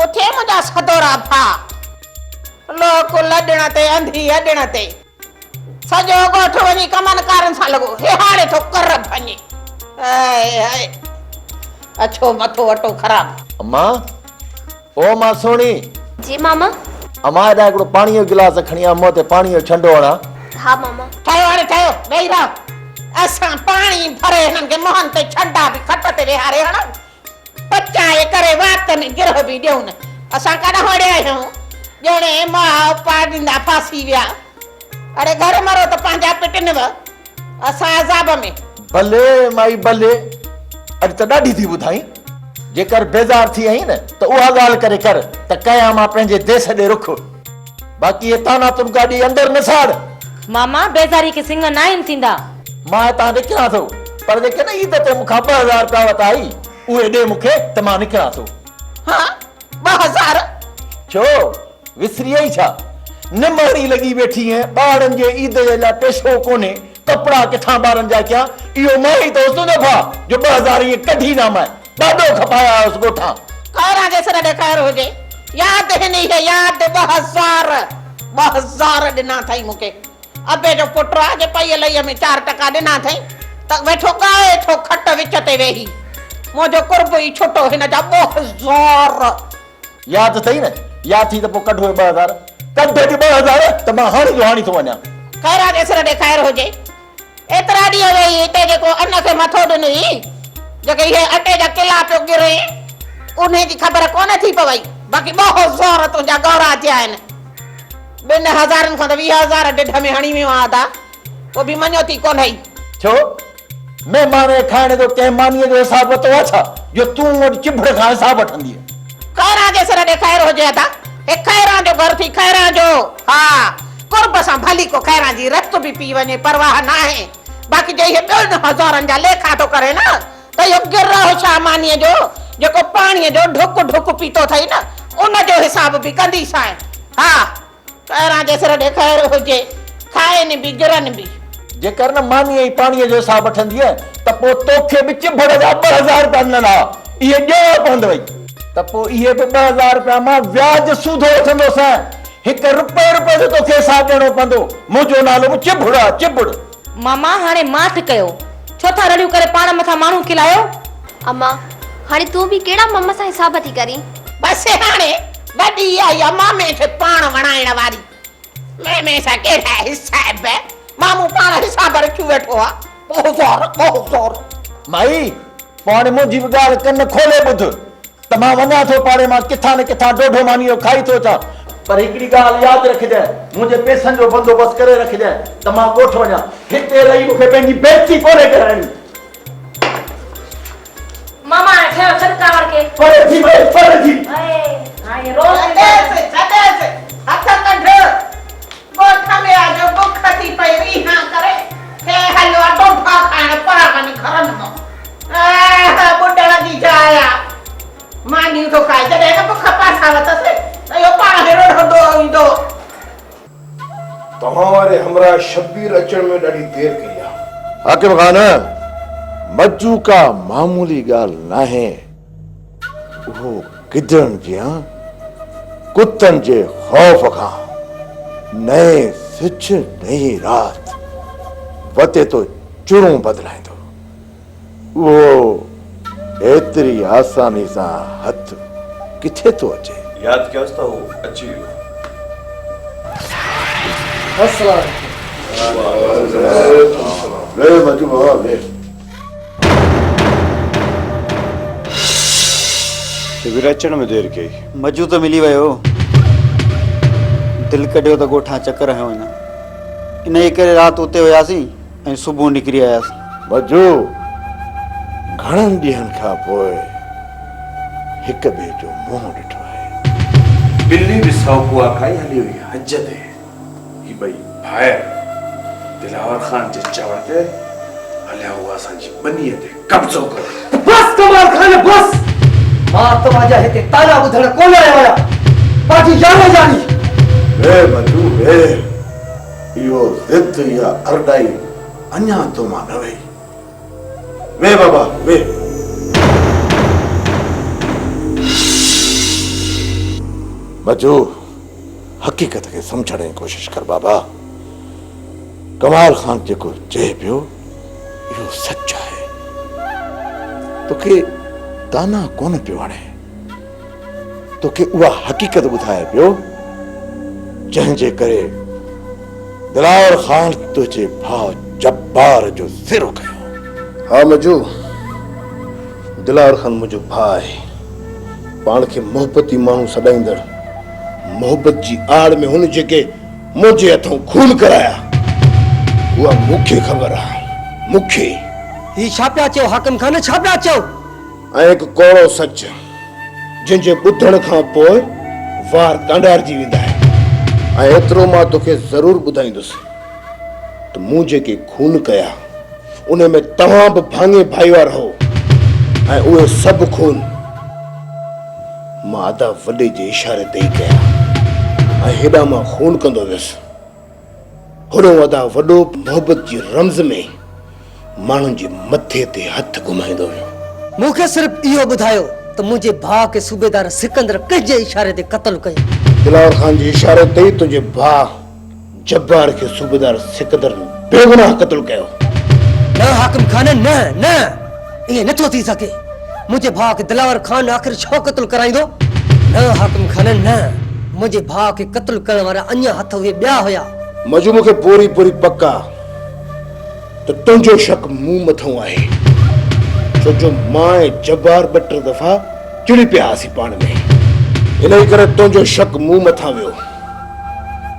उठे मुझा सदोरा भा लोक लडण ते अंधी अडण ते सजो गोठ वनी कमन कारण सा लगो हे हाणे तो कर भनी हाय अच्छो मथो वटो खराब। अम्मा ओ मां सोनी जी मामा। अम्मा दा एकड़ो पानी जो गिलास खणिया मोते पानी जो छंडो हणा। हाँ मामा। ठयो हाणे ठयो वेही रहो असां पानी भरे हिननि खे मोहन ते छंडा बि खट ते विहारे हण पचाए करे वात में गिरह बि ॾियूं न असां काॾा होड़े आहियूं ॼणे मां पाॾींदा फासी विया। अरे घर मरो त पंहिंजा पिटनव असां अज़ाब में। भले माई भले अॼु त ॾाढी थी ॿुधाई जेकर बेज़ार थी आई न त उहा ॻाल्हि करे कर त कया मां पंहिंजे देश ॾे रुख बाक़ी ये ताना तुम गाॾी अंदर न साड़। मामा बेज़ारी के सिंग ना आहिनि थींदा। मां हितां निकिरां थो पर जेके न ईद ते मूंखां 2000 रुपया वरिता आई उहे ॾे मूंखे त मां निकिरां थो। हाँ 2000 छो विसरी आई छा निमहरी लगी बैठी है ॿारनि जे ईद जे लाइ पेशो कोन्हे कपड़ा किथां ॿारनि जा कयां इहो मां ई तो तुंहिंजो भाउ जो 2000 ये कढी ना मैं ॾाढो खपाया उस गोठा कारा जे सर ॾेखार हुजे याद हिन है याद 2000 ॾिना अथई मूंखे अबे जो पुट आहे पई लईअ में 4 टका ॾिना अथई त वेठो गाए थो खट विच ते वेही मुंहिंजो कुर्ब ई छुटो हिन जा 2000 याद अथई न याद थी त पोइ कढो 2000 कढ 2000 त मां हाणे जो हाणी थो वञा। कारा जे सर ॾेखार हुजे एतिरा ॾींहं वेही हिते जेको अन खे मथो ॾिनई जेके इहे अटे जा किला पियो गिरे उन जी ख़बर कोन थी पवई बाक़ी 2000 तुंहिंजा गौरा थिया आहिनि 2000 खां त 20000 ढिढ में हणी वियो आहे पोइ बि मञो थी कोन ई छो महिमान खाइण जो कंहिं मानीअ जो हिसाब वरितो आहे छा जो तूं वटि चिभड़ खां हिसाब वठंदी खैरा जे सर ॾेखार हुजे था हे खैरा जो घर थी खैरा जो हा कुर्ब सां भली को खैरा जी रत बि पी वञे परवाह न आहे बाक़ी जे इहे 2000 जा लेखा थो करे न त इहो गिरह छा मानीअ जो जेको पाणीअ जो ढुक ढुक पीतो अथई न उन जो हिसाब बि कंदी सां हा खैरा जे सर ॾेखार हुजे खाइनि बि गिरनि बि जेकर न मानीअ ई पाणीअ जो हिसाब वठंदी त पोइ तोखे बि चिभड़ जा 2000 रुपया ॾिनल इहे ॾियणो पवंदवई त पोइ इहे बि 2000 रुपया मां व्याज सूधो वठंदोसां 1 रुपए जो तोखे हिसाब ॾियणो पवंदो मुंहिंजो नालो बि चिभड़ आहे चिभड़। मामा हाणे माठ कयो छो था रड़ियूं करे पाण मथां माण्हू खिलायो। अम्मा हाणे तू भी केड़ा मम्मा सां हिसाब थी करी बस हाणे वॾी आई अम्मा में खे पाण वणाइण वारी मैं सां केड़ा हिसाब मामू पाण हिसाब रखी वेठो आहे 2000 माई पाण मुंहिंजी बि ॻाल्हि कन खोले ॿुध त मां वञा थो पाणे मां किथां न किथां ॾोढो मानीअ खाई थो अचां पर हिकिड़ी ॻाल्हि यादि रखजांइ मुंहिंजे पैसनि जो बंदोबस्तु करे रखजांइ त मां ॻोठ वञा हिते रही मूंखे पंहिंजी बेइज़ती कोन्हे कराइणी। मामा ठहियो छटकावर के परे थी भई परे थी हाणे रोज छॾेसि हथ कढ ॻोठ में आजो बुख थी पई रीहा करे हे हलो अटो ठा खाइण पर वञी घर में बुॾड़ जी जाया मानियूं थो खाए जॾहिं न बुख पासा वतसि त इहो पाण हेरो ढंढो ईंदो। तव्हां वारे हमरा शबीर अचण में ॾाढी देर कई आहे। हाकिम खान मज्जू का मामूली ॻाल्हि नाहे उहो गिदड़नि जे कुतनि जे ख़ौफ़ खां नए सिछ नई रात वते तो चुरूं बदिलाईंदो उहो एतिरी आसानी सां हथ किथे तो अचे। यादि कयोसि त हू अची वियो। वे मज्जू बाबा वे शिविर अचण में देर कई मजू तो मिली वियो दिल कढियो त ॻोठां चकर हयो वञा इन जे करे राति उते हुयासीं ऐं सुबुह निकिरी आयासीं। मज्जू घणनि ॾींहंनि खां पोइ हिक ॿिए जो मुंहुं ॾिठो आहे। बिल्ली भी साउकुआ खाई हली हुई हज ते ही भई भायर दिलावर खान जे चवण ते हलिया हुआ असांजी बनीअ ते कब्ज़ो करे। बस कमाल खान बस मां तव्हांजा हिते ताला ॿुधण कोन आयो आहियां पंहिंजी जान जानी। वे मज्जू वे इहो ज़िद या अरडाई अञा तो मां न वई वे बाबा वे मजू हकीकत के समझण जी कोशिश कर बाबा। कमाल खान जेको चए पियो इहो सच आहे। तोखे ताना कोन पियो वणे, तोखे उहा हकीकत ॿुधाए पियो जंहिंजे करे दिलावर खान तुंहिंजे भाउ जब्बार जो ज़िरो कयो। हाँ मजू, दिलावर खान मुंहिंजो भाउ आहे। पाण खे मोहबती माण्हू सॾाईंदड़, मोहबत जी आड़ में हुन जेके मुंहिंजे हथों खून कराया उहा मूंखे ख़बर आहे। मूंखे ही छा पिया चयो हाकिम खान, छा पिया चयो? ऐं हिकु कोड़ो सच जंहिंजे ॿुधण खां पोइ वार कांडारजी वेंदा आहिनि। ऐं एतिरो मां तोखे ज़रूर ॿुधाईंदुसि त मूं जेके खून कया उन में तव्हां बि भाङे भाईवार हो। ऐं उहे सभु खून मां अदा वॾे जे इशारे ते ई कया। ऐं हेॾा मां खून कंदो वियुसि, होॾो अदा वॾो मोहबत जी रमज़ में माण्हुनि जे मथे ते हथ घुमाईंदो वियो। मूंखे सिर्फ़ इहो ॿुधायो त मुंहिंजे भाउ खे सूबेदार सिकंदर कंहिंजे इशारे ते क़त्ल कयो? दिलावर खान जे इशारे ते ई तुंहिंजे भाउ जब्बार खे सूबेदार सिकंदर बेगुनाह क़त्ल कयो। न हाकिम खान, न न, ईअं नथो थी सघे। मुंहिंजे भाउ खे दिलावर खान आख़िर छो क़त्ल कराईंदो? न हाकिम खान, न, मुंहिंजे भाउ खे क़त्ल करण वारा अञा हथ उहे ॿिया हुया। मजू मूंखे पूरी पूरी पक्का त तुंहिंजो शक मूं मथां आहे, छो जो मां ऐं जब्बार ॿ टे दफ़ा चिड़ी पिया हुआसीं पाण में। इन ई करे तुंहिंजो शक मूं मथां वियो।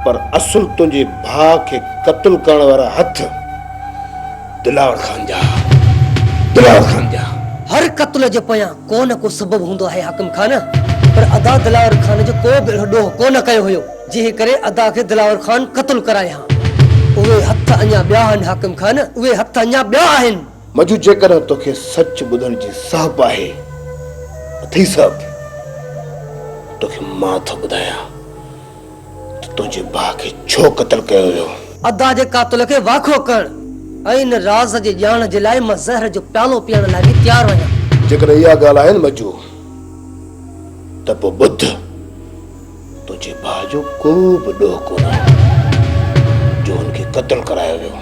पर असुल तुंहिंजे भाउ खे क़त्ल करण वारा हथ दिलावर खान जा, दिलावर खान जा। हर क़त्ल जे पोयां को न को सबब हूंदो आहे हाकिम खान, पर अदा दिलावर खान जो को बि अहिड़ो ॾोह कोन कयो हुयो जंहिं करे अदा खे दिलावर खान क़त्ल कराया। उहे हथ अञा ॿिया आहिनि हाकिम खान, उहे हथ अञा ॿिया आहिनि। मजू जेकॾहिं तोखे सच ॿुधण जी साहब आहे अथई साहब, तोखे मां थो ॿुधायां त तुंहिंजे भाउ खे छो क़त्ल कयो वियो। अदा जे कातिल खे वाखो कर ऐं इन राज़ जे ॼाण जे लाइ मां ज़हर जो प्यालो पीअण लाइ बि तयारु आहियां। जेकॾहिं इहा ॻाल्हि आहे न मजू, त पोइ ॿुध, तुंहिंजे भाउ जो को बि ॾोह कोन जो हुनखे क़त्ल करायो वियो।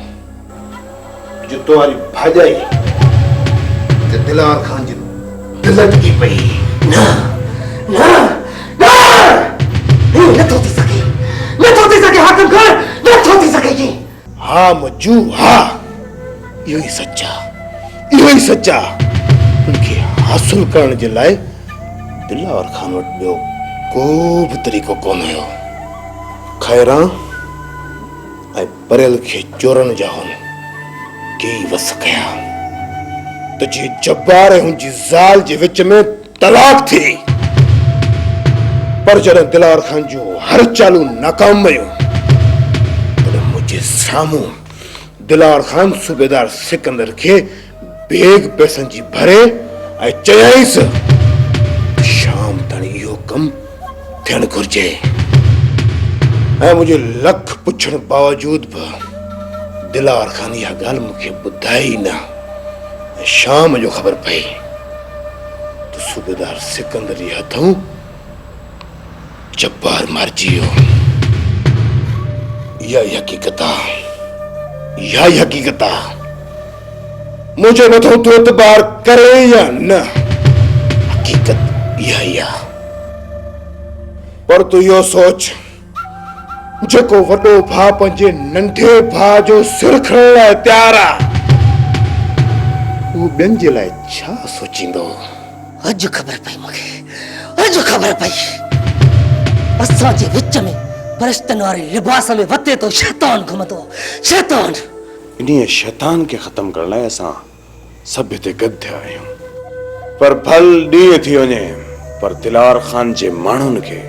जो तुम्हारी भाॼाई ते दिलावर खान जी दिल अटकी पई। न न न, ही नथो थी सघे, नथो थी सघे हाकिम खान, नथो थी सघे जी। हा मजू हा, इहो ई सच आहे, इहो ई सच आहे। उनखे हासिल करण जे लाइ दिलावर खान वटि ॿियो को बि तरीक़ो कोन हुयो। खैरां ऐं परेल खे चोरण जा हुन कई वस कया त जे जब्बार ऐं हुनजी ज़ाल जे विच में तलाक थी। पर जॾहिं दिलावर खान जो हर चालू नाकाम वियो तॾहिं मुंहिंजे साम्हूं दिलावर खान सूबेदार सिकंदर खे बेग पैसनि जी भरे ऐं चयाईंसि शाम ताईं इहो कमु थियणु घुर्जे। ऐं मुंहिंजे लख पुछण बावजूद बि दिलावर खान इहा ॻाल्हि मूंखे ॿुधाई न। ऐं शाम जो ख़बर पई त सूबेदार सिकंदर जे हथों जब्बार मारिजी वियो। इहा ई हक़ीक़त आहे, इहा ई हक़ीक़त आहे। मुंहिंजे मथां तूं एतबार करे या न, हक़ीक़त इहा ई आहे। पर तूं इहो सोच, जेको वॾो भाउ पंहिंजे नंढे भाउ जो सिर खणण लाइ तयारु आहे, उहो ॿियनि जे लाइ छा सोचींदो? अॼु ख़बर पई मूंखे, अॼु ख़बर पई। असांजे विच में फरिश्तनि वारे लिबास में वते तो शैतान घुमंदो, शैतान। इन शैतान खे ख़त्म करण लाइ असां सभु हिते गॾु थिया आहियूं। पर भल ॾींहुं थी वञे पर दिलावर खान जे माण्हुनि खे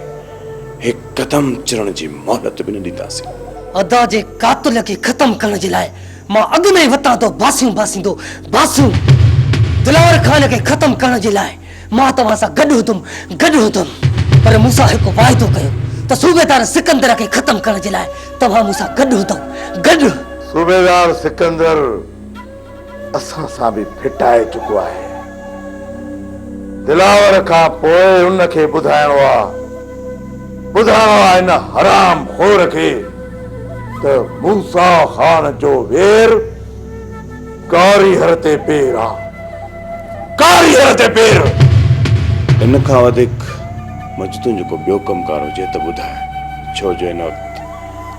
हिकु कदम चरण जी मोहलत बि न ॾींदासीं। अदा जे कातिल खे ख़त्म करण जे लाइ मां अॻु में वतां तो बासियूं बासींदो, बासूं। दिलावर खान खे ख़त्म करण जे लाइ मां तव्हां सां गॾु हुतुमि, गॾु हुतुमि। पर मूंसां हिकु वाइदो कयो त सूबेदार सिकंदर खे ख़त्म करण जे लाइ तव्हां मूंसां गॾु हुतव, गॾु। सूबेदार सिकंदर असां सां बि फिटाए चुको आहे। दिलावर खां पोइ उनखे ॿुधाइणो आहे ॿुधायो आहे न हराम खोर खे त मूसा ख़ान जो वेर कारी हर ते पेर आहे, कारी हर ते पेर। इन खां वधीक मजदूं जेको ॿियो कमकार हुजे त ॿुधाए, छो जो हिन वक़्तु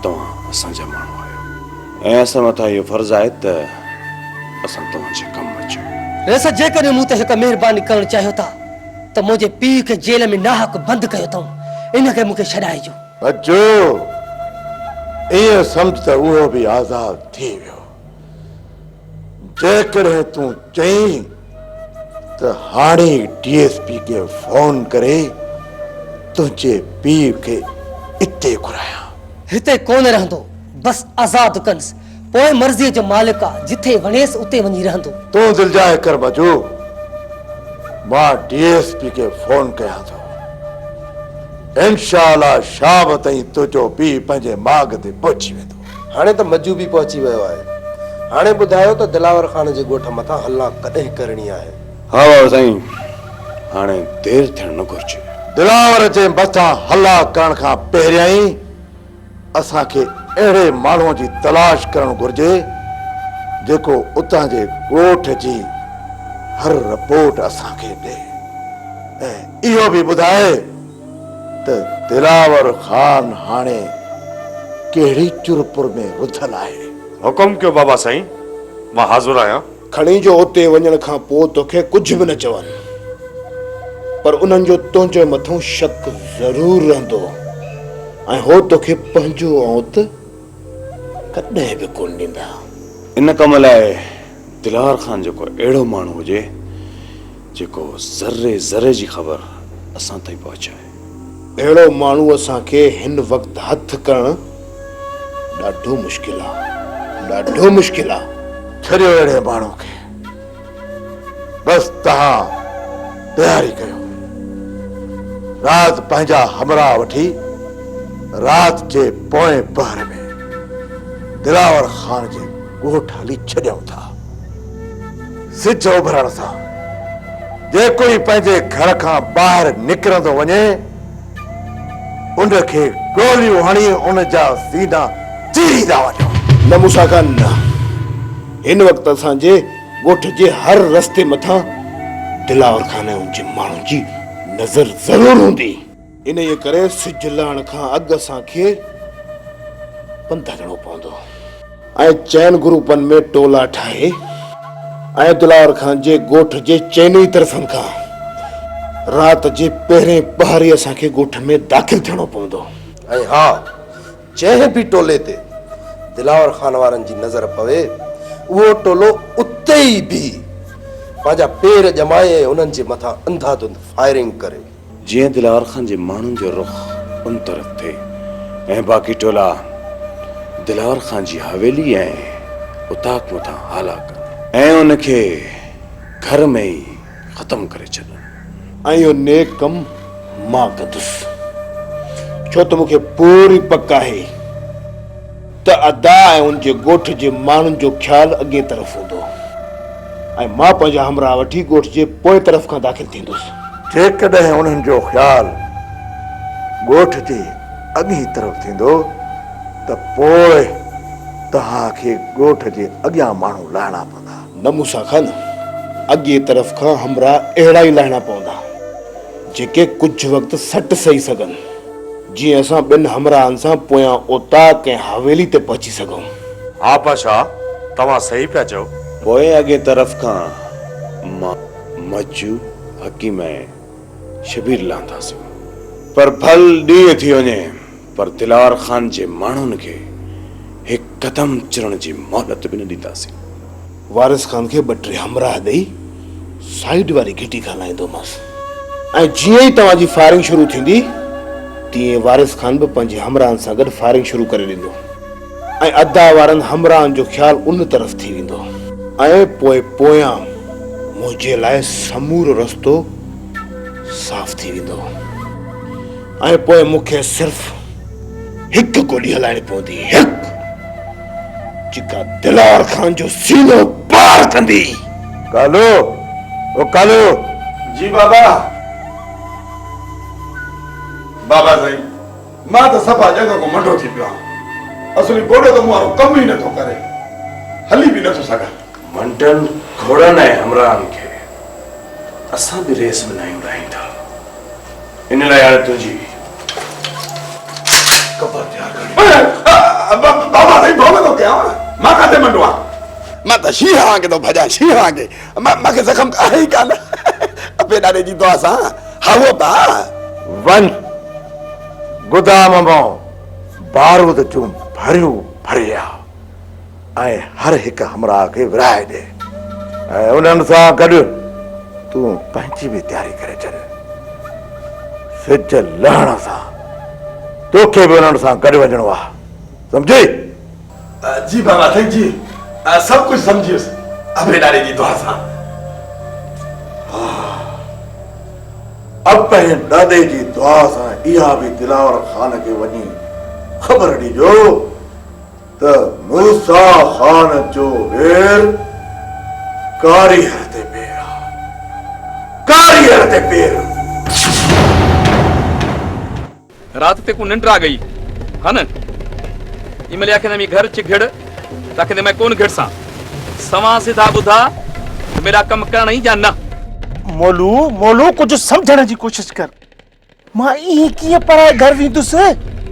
तव्हां असांजा माण्हू आहियो ऐं असां मथां इहो फर्ज़ु आहे त असां तव्हांजे कमु अचूं। रेस जेकॾहिं मूं ते हिकु महिरबानी करणु चाहियो था त मुंहिंजे पीउ खे जेल में नाहक बंदि कयो अथऊं, इनखे मूंखे छॾाइजो। बच्चो ईअं सम्झ त उहो बि आज़ाद थी वियो। जेकॾहिं तूं चईं त हाणे डीएसपी खे फोन करे तुंहिंजे पीउ खे इते घुरायां। हिते कोन रहंदो, बस आज़ाद कंस, पोइ मर्ज़ीअ जो मालिक आहे, जिथे वणेसि उते वञी रहंदो। तूं दिलजाए कर बचो, मां डीएसपी खे फोन कयां थो। इंशाअल्लाह शाम ताईं तुंहिंजो पीउ पंहिंजे माग ते पहुची वेंदो। हाणे त मजू बि पहुची वियो आहे। हाणे ॿुधायो त दिलावर खान जे ॻोठ मथां हल्ला कॾहिं करणी आहे? हा बाबा साईं, हाणे देरि थियणु न घुरिजे। दिलावर जे मथां हल्ला करण खां पहिरियां ई असांखे अहिड़े माण्हूअ जी तलाश करणु घुर्जे जेको उतां जे ॻोठ जी हर रिपोर्ट असांखे ॾे ऐं इहो बि ॿुधाए त दिलावर ख़ान हाणे कहिड़ी चुरपुर में रुधल आहे। हुकुम कयो बाबा साईं, मां हाज़ुर आहियां। खणी जो उते वञण खां पोइ तोखे कुझु बि न चवनि, पर उन्हनि जो तुंहिंजे मथां शक ज़रूर रहंदो ऐं हो तोखे पंहिंजो औत कॾहिं बि कोन ॾींदा। इन कम लाइ दिलावर खान जेको अहिड़ो माण्हू हुजे जेको ज़रे ज़रे जी ख़बर असां ताईं पहुचाए। अहिड़ो माण्हू असांखे हिन वक़्तु हथु करणु ॾाढो मुश्किल आहे, ॾाढो मुश्किल आहे। छॾियो अहिड़े माण्हू खे, बसि तव्हां तयारी कयो। राति पंहिंजा हमरा वठी राति जे पोएं पहर में दिलावर ख़ान जे ॻोठ हली छॾियूं था। सिज उभरण सां जेको ई पंहिंजे घर खां ॿाहिरि निकिरंदो वञे उनखे गोलियूं हणी उन जा सीना चीरींदा वञो। न मूसा खान न, हिन वक़्तु असांजे ॻोठ जे हर रस्ते मथां दिलावर खान ऐं उनजे माण्हुनि जी नज़र ज़रूर हूंदी। इन जे करे सिज लहण खां अॻु असांखे पंधु हलणो पवंदो ऐं चइनि ग्रुपनि में टोला ठाहे ऐं दिलावर खान जे ॻोठ जे चइनी तरफ़नि खां राति जे पहिरें पहरे असांखे ॻोठ में दाख़िल थियणो पवंदो। ऐं हा, जंहिं बि टोले ते दिलावर खान वारनि जी नज़र पवे उहो टोलो उते ई बीह पंहिंजा पेर ॼमाए ऐं उन्हनि जे मथां अंधाधुंध फायरिंग करे। जीअं दिलावर खान जे माण्हुनि जो रुख उन तरफ़ थिए ऐं बाक़ी टोला दिलावर खान जी हवेली ऐं उताक मथां हाला कनि ऐं उनखे घर में ई ख़तम करे छॾनि। ऐं इहो नेक कम मां कंदुसि, छो त मूंखे पूरी पक आहे त अदा ऐं उनजे ॻोठ जे माण्हुनि जो ख़्यालु अॻे तरफ़ हूंदो ऐं मां पंहिंजा हमरा वठी ॻोठ जे पोइ तरफ़ खां दाख़िल थींदुसि। जेकॾहिं उन्हनि जो ख़्यालु ॻोठ जे अॻी तरफ़ थींदो त पोइ तव्हांखे ॻोठ जे अॻियां माण्हू लाहिणा पवंदा। न मूसा खान, अॻे तरफ़ खां हमरा अहिड़ा ई लाहिणा पवंदा जेके कुझु वक़्तु सट सही सघनि, जीअं असां ॿिनि हमराहनि सां पोयां ओताक ऐं हवेली ते पहुची सघूं। हा पाशा, तव्हां सही पिया चओ। पोइ अॻे तरफ़ खां मां मजू हकीम ऐं शबीर लहंदासीं, पर फल ॾींहुं थी वञे पर दिलावर खान जे माण्हुनि खे हिकु कदम चरण जी मोहलत बि न ॾींदासीं। वारिस खान खे ॿ टे हमराह ॾेई साइड वारी घिटी खां लाहींदोमांसि ऐं जीअं ई तव्हांजी फायरिंग शुरू थींदी तीअं वारिस खान बि पंहिंजे हमराहनि सां गॾु फायरिंग शुरू करे ॾींदो ऐं अदा वारनि हमराहनि जो ख़्यालु उन तरफ़ थी वेंदो ऐं पोइ पोयां मुंहिंजे लाइ समूरो रस्तो साफ़ थी वेंदो ऐं पोइ मूंखे सिर्फ़ हिकु गोली हलाइणी पवंदी, हिकु, जेका दिलावर खान जो सीनो पार कंदी। कालो, ओ कालो। जी बाबा। बाबा साईं, मां तो सभा जगह को मंडो थी पियो असली घोड़ो तो मारो कम ही न तो करे हली भी न तो सका मंडन घोड़ा न हमरान के असा भी रेस में नहीं उड़ाईंदा इन लाइ हाणे तुंहिंजी कबर तैयार करणी बाबा नहीं भोग तो क्या मां काथे मंडो आ मां तो शीह आगे तो भजा शीह आगे मां के जख्म आहे ही कान अपे डारे जी दुआ सा हावो बा वन गोदाम मो बारूद जूं भरियूं भरिया ऐं हर हिकु हमरा खे विराए ॾे ऐं उन्हनि सां गॾु तूं पंहिंजी बि तयारी करे छॾ सिज लहण सां तोखे बि उन्हनि सां गॾु वञिणो आहे सम्झी जी बाबा थैंक जी सब कुछ समझियुसि अबे डारे जी दुआ सां अब ऐं ॾाॾे जी दुआ सां इहा बि दिलावर ख़ान खे वञी ख़बर ॾिजो त मूसा ख़ान जो वेर कारी हर ते पेर कारी हर ते पेर रात ते को निंड आ गई हाँ न इमले आखे मी घर च घिड़ ताकि मैं कौन घिड़ सा सवा सीधा बुधा मेरा कम करना ही जानना मोलू मोलू कुछ समझण जी कोशिश कर मां ई कीअं पराए घर वेंदुसि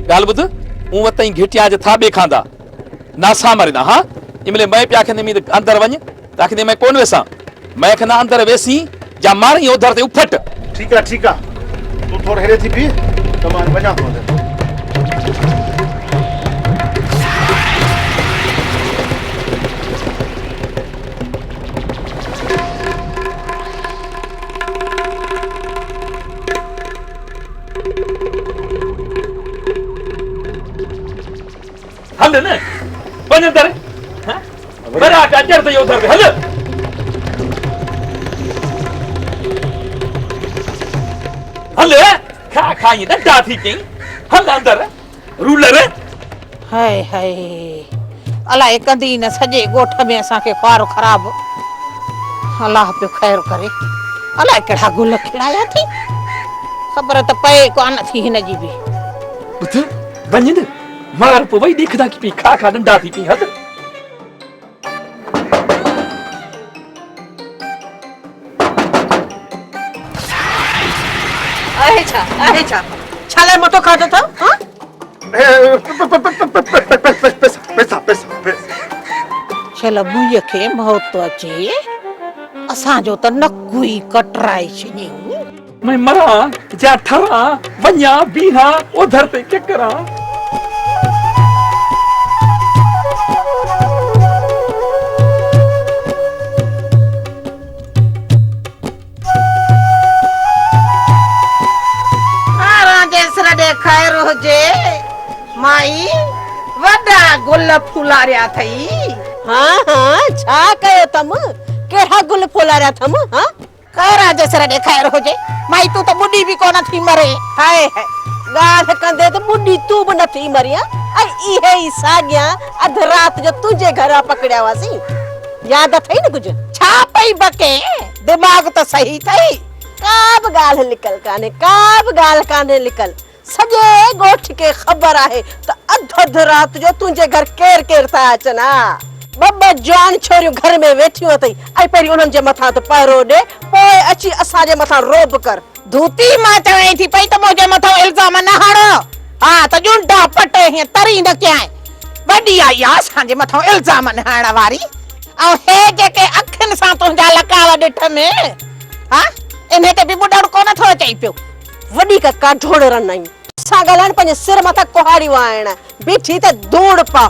गाल बुध ऊ वतई घिटिया ज था बे खांदा ना सा मरदा हां इमले मैं प्या खने मी अंदर वञ ताकि मैं कौन वेसा मैं खना अंदर वेसी जा मारी उधर ते उफट ठीक है तू थोड़ा हेरे थी भी तमान वञा तो हल न वञ अंदर हां बरा का अजर ते उधर हल हल खा खाई डा थी कई हल अंदर रूलर हाय हाय अलाए कंदी न सॼे ॻोठ में असांखे ख्वार ख़राब अलाह पियो ख़ैर करे अलाए कहिड़ा गुल खिड़ाया थी ख़बर त पए कोन थी हिन जी बि बुध वञ न मार पो वई देखदा की पी खा खा डंडा थी पी हद आहे छा छाले मतो खाधो था हां पैसा चल मुंहिंजे खे मौत अचे असांजो त नकु ई कटराए छॾियईं मैं मरा जा ठरा वञा बीहा उधर ते के करा खैर हुजे माई वॾा गुल फुलारिया थई हाँ छा कयो तम केड़ा गुल फुलारिया थम हाँ खैरा जसर दे खैर हुजे माई तू तो बुढ़ी भी कोन थी मरे हाय हाय गाल कंदे तो बुढ़ी तू भी न थी मरिया आई इहे ही सागिया अध रात जो तुझे घर पकड़या वासी याद थई न कुछ छा पई बके दिमाग तो सही थई काब गाल निकल सजे गोठ के खबर आहे त अध रात जो तुझे घर केर केर था अचना बब्बा जान छोरियो घर में वेठियो तई आई पेरी उनन जे मथा तो पैरो दे पोए अची असा जे मथा रोब कर धूती मां चवे थी पई त मोजे मथा इल्जाम न हणो हां त जुंडा पटे हे तरी न क्या बड़ी आई असा जे मथा इल्जाम न हणा वारी औ हे जे के अखन सा तुंजा लकावा डिठ में हां इने ते भी बुडड़ कोन थो चई पियो वडी का काढोड़ रनाई सा गलन पंजे सिर मथा कोहाड़ी वाण बीठी त दौड़ पा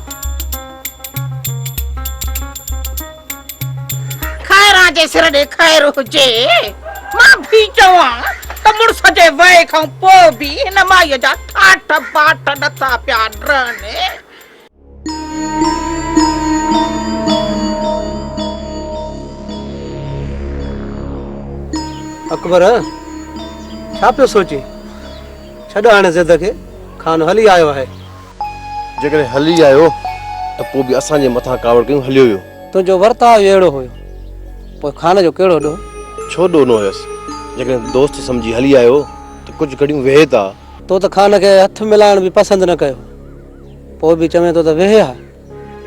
खैरा जे सिर दे खैर हुजे मां भी चवा त मुड़ सजे वे खां पो भी इन माई जा ठाठ बाट नथा प्या डरने अकबर छा पियो सोची छॾ हाणे ज़िद खे खान हली आयो आहे जेकॾहिं हली आयो त पोइ बि असांजे मथां कावड़ कयूं हलियो वियो तुंहिंजो वर्ताव अहिड़ो हुयो पोइ खान जो कहिड़ो ॾोह छो ॾोह न हुयसि जेकॾहिं दोस्त सम्झी हली आयो त कुझु घड़ियूं वेहे था तो त खान खे हथ मिलाइण बि पसंदि न कयो, पोइ बि चवे थो त वेहे हा।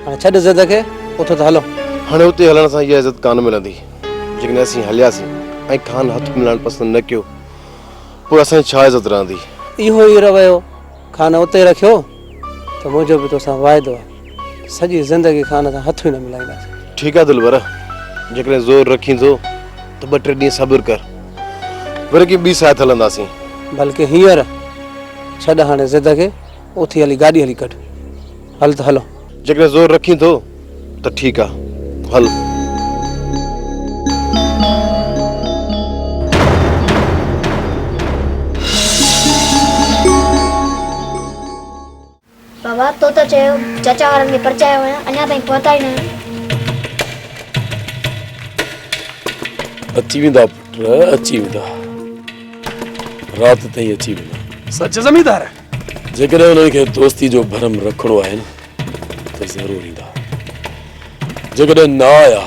हाणे छॾ ज़िद खे, उथो त हलो। हाणे उते हलण सां इहा इज़त कान मिलंदी। जेकॾहिं असीं हलियासीं ऐं खान हथ मिलाइण पसंदि न कयो, पोइ असांजी छा इज़त रहंदी? इहो ई रवैयो खान उते रखियो त मुंहिंजो बि तोसां वाइदो आहे, सॼी ज़िंदगी खान सां हथ ई न मिलाईंदासीं। ठीकु आहे दिलबर, जेकॾहिं ज़ोर रखींदो त 2-3 ॾींहं सब्र कर, वरी की ॿी साथ हलंदासीं। बल्कि हींअर छॾ हाणे ज़िद खे, उथी हली गाॾी हली कढ। हल त हलो। जेकॾहिं ज़ोर रखींदो त ठीकु आहे, हल। बाबा तो त चयो चाचा वारनि खे परचायो आहियां, अञा ताईं पहुता ई न आहिनि। अची वेंदा पुट, अची वेंदा, राति ताईं अची वेंदा। सच ज़मींदार? जेकॾहिं उन्हनि खे दोस्ती जो भरम रखिणो आहे न त ज़रूरु ईंदा, जेकॾहिं न आया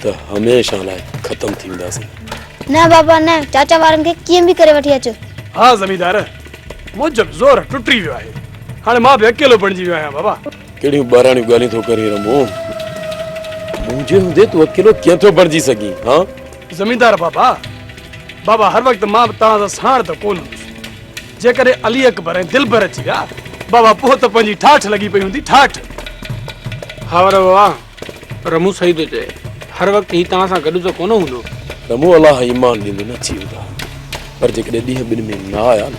त हमेशह लाइ ख़तम थी वेंदासीं। न बाबा न, चाचा वारनि खे कीअं बि करे वठी अचो। हाँ ज़मींदार, मुंहिंजो ज़ोर टुटी वियो आहे, हाणे मां बि अकेलो बणिजी वियो आहियां। बाबा कहिड़ियूं ॿाराणियूं ॻाल्हियूं थो करे रमो, मुंहिंजे हूंदे तूं अकेलो कीअं थो बणिजी सघीं? हाँ ज़मींदार बाबा हर वक़्तु मां बि तव्हां सां साण त कोन हूंदुसि। जेकॾहिं अली अकबर ऐं दिलबर अची विया बाबा, पोइ त पंहिंजी ठाठ लॻी पई हूंदी, ठाठ। हा पर बाबा, रमू सही थो चए, हर वक़्तु ही तव्हां सां गॾु त कोन हूंदो। रमो अलाह ईमान ॾींदो न अची वेंदा, पर जेकॾहिं ॾींहं ॿिनि में न आया न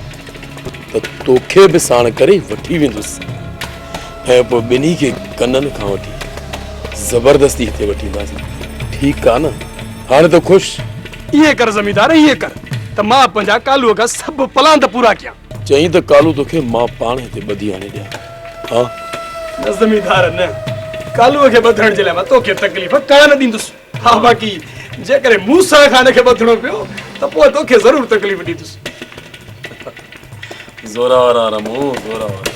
त तोखे बि साण करे वठी वेंदुसि, ऐं पोइ ॿिन्ही खे कननि खां वठी ज़बरदस्ती हिते वठी ईंदासीं। ठीकु आहे न? हाणे त ख़ुशि? इहे कर ज़मींदार, इहे कर त मां पंहिंजा कालूअ खां सभु प्लान त पूरा कयां। चई त कालू तोखे मां पाण हिते ॿधी आणे ॾियां। हाँ न ज़मींदार न, कालूअ खे ॿधण जे लाइ मां तोखे तकलीफ़ करण न ॾींदुसि। हा बाक़ी जेकॾहिं मूंसां खान खे ॿधणो पियो त पोइ तोखे ज़रूरु तकलीफ़ ॾींदुसि। ज़ोरावर रमो, ज़ोरावर।